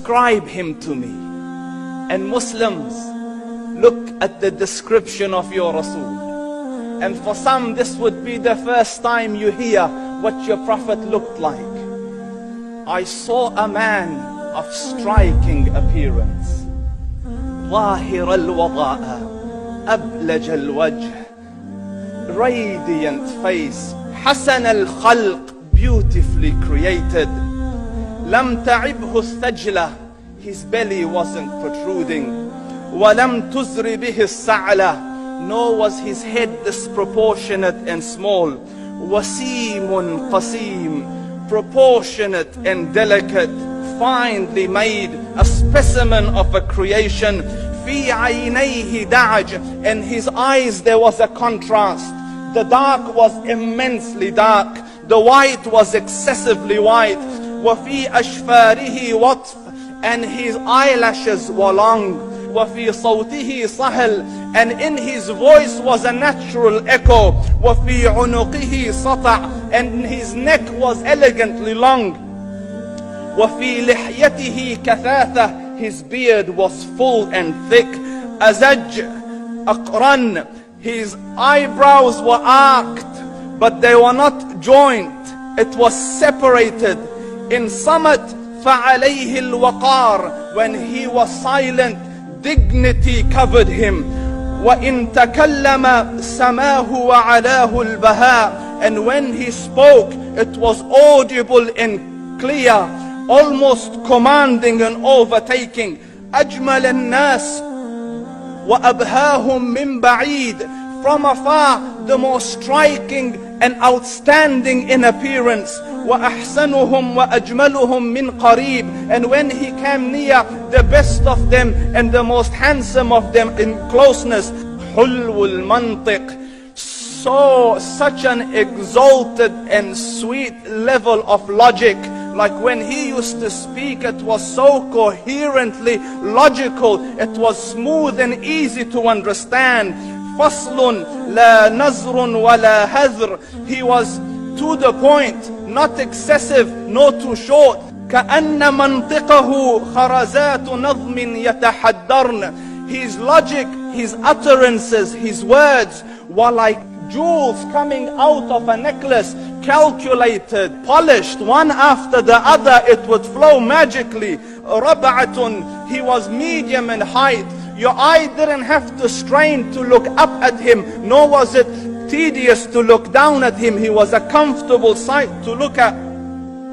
describe him to me. And Muslims, look at the description of your Rasul. And for some, this would be the first time you hear what your Prophet looked like. I saw a man of striking appearance. ظاهر الوضاء أبلج الوجه, radiant face, حسن الخلق, beautifully created. لم تعبه الثجلة, his belly wasn't protruding. ولم تزر به السعلة, nor was his head disproportionate and small. وسيم قسيم, proportionate and delicate, finely made, a specimen of a creation. في عينيه دعج, in his eyes there was a contrast. The dark was immensely dark, the white was excessively white. وفي أشفاره وطف, and his eyelashes were long. وفي صوته صهل, and in his voice was a natural echo. وفي عنقه سطع, and his neck was elegantly long. وفي لحيته كثاثة, his beard was full and thick. أزج أقرن, his eyebrows were arched, but they were not joint, it was separated. In summit فعليه الوقار, when he was silent, dignity covered him. وإن تكلم سماه وعلاه البهاء, and when he spoke it was audible and clear, almost commanding and overtaking. أجمل الناس وأبهاهم من بعيد, from afar the most striking and outstanding in appearance. وأحسنهم وأجملهم من قريب, and when he came near, the best of them and the most handsome of them in closeness. حلو المنطق, such an exalted and sweet level of logic. Like when he used to speak, it was so coherently logical, it was smooth and easy to understand. فصل لا نزر ولا هذر, he was to the point, not excessive nor too short. كأن منطقه خرزات نظم يتحدرن, his logic, his utterances, his words were like jewels coming out of a necklace, calculated, polished, one after the other, it would flow magically. ربعة, he was medium in height. Your eye didn't have to strain to look up at him, nor was it tedious to look down at him. He was a comfortable sight to look at.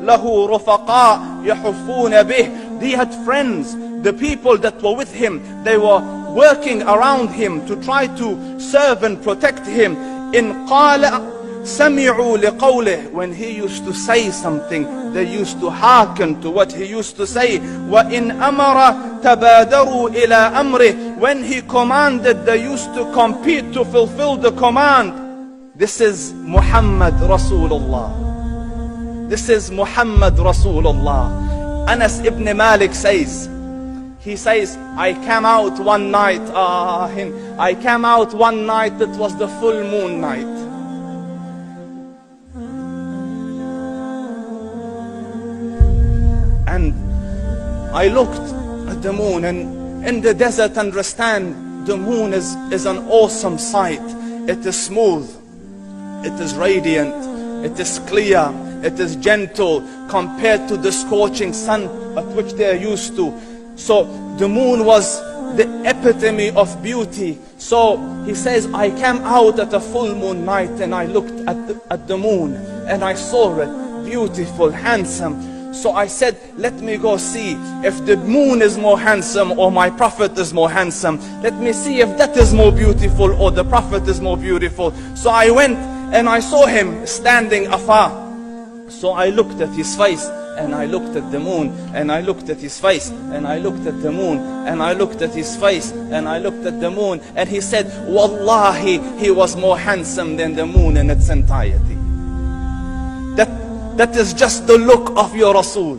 له رفقاء يحفون به, he had friends, the people that were with him, they were working around him to try to serve and protect him. إن قال سمعوا لقوله, when he used to say something, they used to hearken to what he used to say. وإن أمر تبادروا إلى أمره, when he commanded, they used to compete to fulfill the command. This is Muhammad Rasulullah. This is Muhammad Rasulullah. Anas ibn Malik says, he says, I came out one night, it was the full moon night. And I looked at the moon, and in the desert, understand, the moon is an awesome sight. It is smooth, it is radiant, it is clear, it is gentle compared to the scorching sun at which they are used to. So the moon was the epitome of beauty. So he says, I came out at a full moon night and I looked at the moon and I saw it beautiful, handsome. So I said, let me go see if the moon is more handsome or my Prophet is more handsome. Let me see if that is more beautiful or the Prophet is more beautiful. So I went and I saw him standing afar. So I looked at his face and I looked at the moon, and I looked at his face, and I looked at the moon, and I looked at his face, and I looked at the moon, and he said, Wallahi, he was more handsome than the moon in its entirety. That is just the look of your Rasul.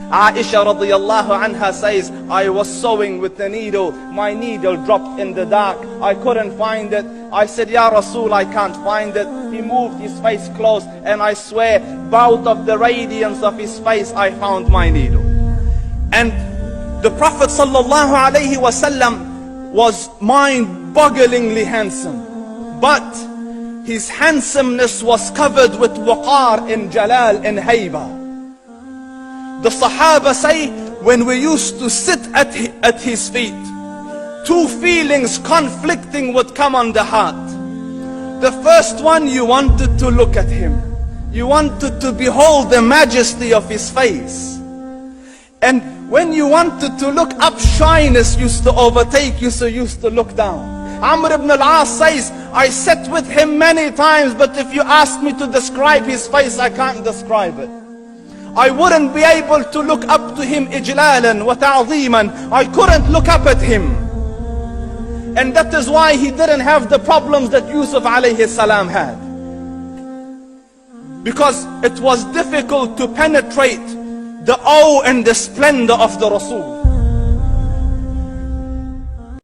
Aisha radiyallahu anha says, I was sewing with the needle, my needle dropped in the dark, I couldn't find it. I said, Ya Rasul, I can't find it. He moved his face close, and I swear, out of the radiance of his face, I found my needle. And The Prophet sallallahu alaihi wasallam was mind-bogglingly handsome, but his handsomeness was covered with waqar and jalal and hayba. The Sahaba say, when we used to sit at his feet, two feelings conflicting would come on the heart. The first one, you wanted to look at him. You wanted to behold the majesty of his face. And when you wanted to look up, shyness used to overtake you, so you used to look down. Amr ibn al-As says, I sat with him many times, but if you ask me to describe his face, I can't describe it. I wouldn't be able to look up to him ijlalan wa ta'zeeman. I couldn't look up at him. And that is why he didn't have the problems that Yusuf alayhi salam had. Because it was difficult to penetrate the awe and the splendor of the Rasul.